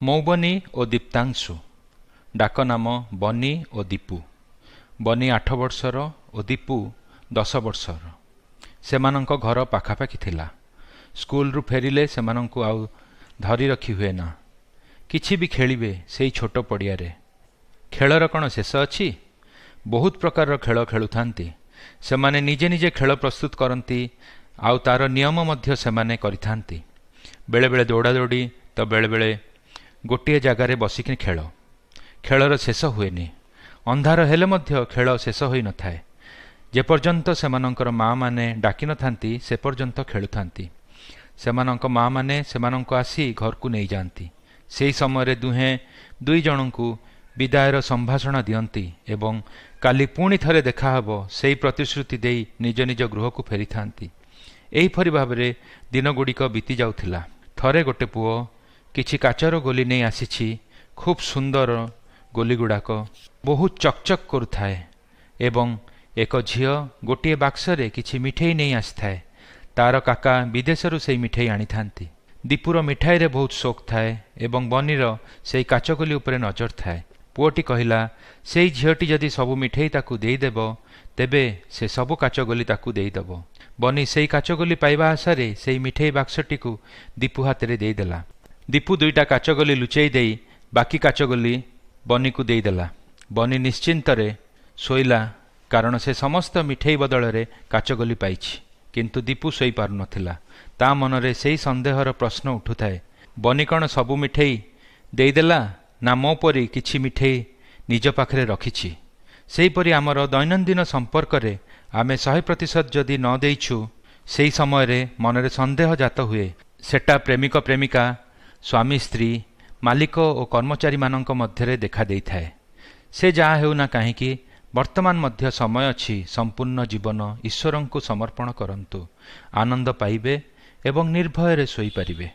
ମୋ ବନି ଓ ଦୀପ୍ତାଂଶୁ ଡାକ ନାମ ବନି ଓ ଦୀପୁ। ବନି 8 ବର୍ଷର ଓ ଦୀପୁ 10 ବର୍ଷର। ସେମାନଙ୍କ ଘର ପାଖାପାଖି ଥିଲା। ସ୍କୁଲରୁ ଫେରିଲେ ସେମାନଙ୍କୁ ଆଉ ଧରି ରଖି ହୁଏ ନା। କିଛି ବି ଖେଳିବେ ସେଇ ଛୋଟ ପଡ଼ିଆରେ। ଖେଳର କ'ଣ ଶେଷ ଅଛି? ବହୁତ ପ୍ରକାରର ଖେଳ ଖେଳୁଥାନ୍ତି। ସେମାନେ ନିଜେ ନିଜେ ଖେଳ ପ୍ରସ୍ତୁତ କରନ୍ତି ଆଉ ତାର ନିୟମ ମଧ୍ୟ ସେମାନେ କରିଥାନ୍ତି। ବେଳେବେଳେ ଦୌଡ଼ାଦୌଡ଼ି ତ ବେଳେବେଳେ ଗୋଟିଏ ଜାଗାରେ ବସିକି ଖେଳ। ଖେଳର ଶେଷ ହୁଏନି। ଅନ୍ଧାର ହେଲେ ମଧ୍ୟ ଖେଳ ଶେଷ ହୋଇନଥାଏ। ଯେପର୍ଯ୍ୟନ୍ତ ସେମାନଙ୍କର ମାଆମାନେ ଡାକିନଥାନ୍ତି ସେ ପର୍ଯ୍ୟନ୍ତ ଖେଳୁଥାନ୍ତି। ସେମାନଙ୍କ ମାଆମାନେ ସେମାନଙ୍କୁ ଆସି ଘରକୁ ନେଇଯାଆନ୍ତି। ସେହି ସମୟରେ ଦୁହେଁ ଦୁଇ ଜଣଙ୍କୁ ବିଦାୟର ସମ୍ଭାଷଣ ଦିଅନ୍ତି ଏବଂ କାଲି ପୁଣି ଥରେ ଦେଖାହେବ ସେହି ପ୍ରତିଶ୍ରୁତି ଦେଇ ନିଜ ନିଜ ଗୃହକୁ ଫେରିଥାନ୍ତି। ଏହିପରି ଭାବରେ ଦିନଗୁଡ଼ିକ ବିତି ଯାଉଥିଲା। ଥରେ ଗୋଟେ ପୁଅ କିଛି କାଚର ଗୋଲି ନେଇ ଆସିଛି। ଖୁବ୍ ସୁନ୍ଦର ଗୋଲିଗୁଡ଼ାକ ବହୁତ ଚକଚକ୍ କରୁଥାଏ ଏବଂ ଏକ ଝିଅ ଗୋଟିଏ ବାକ୍ସରେ କିଛି ମିଠେଇ ନେଇ ଆସିଥାଏ। ତାର କାକା ବିଦେଶରୁ ସେହି ମିଠେଇ ଆଣିଥାନ୍ତି। ଦୀପୁର ମିଠାଇରେ ବହୁତ ସୌକ ଥାଏ ଏବଂ ବନିର ସେହି କାଚଗୋଲି ଉପରେ ନଜର ଥାଏ। ପୁଅଟି କହିଲା, ସେଇ ଝିଅଟି ଯଦି ସବୁ ମିଠେଇ ତାକୁ ଦେଇଦେବ ତେବେ ସେ ସବୁ କାଚଗୋଲି ତାକୁ ଦେଇଦେବ। ବନି ସେଇ କାଚଗୋଲି ପାଇବା ଆଶାରେ ସେଇ ମିଠେଇ ବାକ୍ସଟିକୁ ଦୀପୁ ହାତରେ ଦେଇଦେଲା। ଦୀପୁ 2ଟା କାଚଗୋଲି ଲୁଚେଇ ଦେଇ ବାକି କାଚଗୋଲି ବନିକୁ ଦେଇଦେଲା। ବନି ନିଶ୍ଚିନ୍ତରେ ଶୋଇଲା କାରଣ ସେ ସମସ୍ତ ମିଠେଇ ବଦଳରେ କାଚଗୋଲି ପାଇଛି। କିନ୍ତୁ ଦୀପୁ ଶୋଇପାରୁନଥିଲା। ତା ମନରେ ସେଇ ସନ୍ଦେହର ପ୍ରଶ୍ନ ଉଠୁଥାଏ, ବନି କ'ଣ ସବୁ ମିଠେଇ ଦେଇଦେଲା ନା ମୋ ପରି କିଛି ମିଠେଇ ନିଜ ପାଖରେ ରଖିଛି? ସେହିପରି ଆମର ଦୈନନ୍ଦିନ ସମ୍ପର୍କରେ ଆମେ 100% ଯଦି ନ ଦେଇଛୁ ସେହି ସମୟରେ ମନରେ ସନ୍ଦେହ ଜାତ ହୁଏ। ସେଟା ପ୍ରେମିକ ପ୍ରେମିକା, ସ୍ୱାମୀ ସ୍ତ୍ରୀ, ମାଲିକ ଓ କର୍ମଚାରୀମାନଙ୍କ ମଧ୍ୟରେ ଦେଖା ଦେଇଥାଏ। ସେ ଯାହା ହେଉନା କାହିଁକି ବର୍ତ୍ତମାନ ମଧ୍ୟ ସମୟ ଅଛି। ସମ୍ପୂର୍ଣ୍ଣ ଜୀବନ ଈଶ୍ୱରଙ୍କୁ ସମର୍ପଣ କରନ୍ତୁ। ଆନନ୍ଦ ପାଇବେ ଏବଂ ନିର୍ଭୟରେ ଶୋଇପାରିବେ।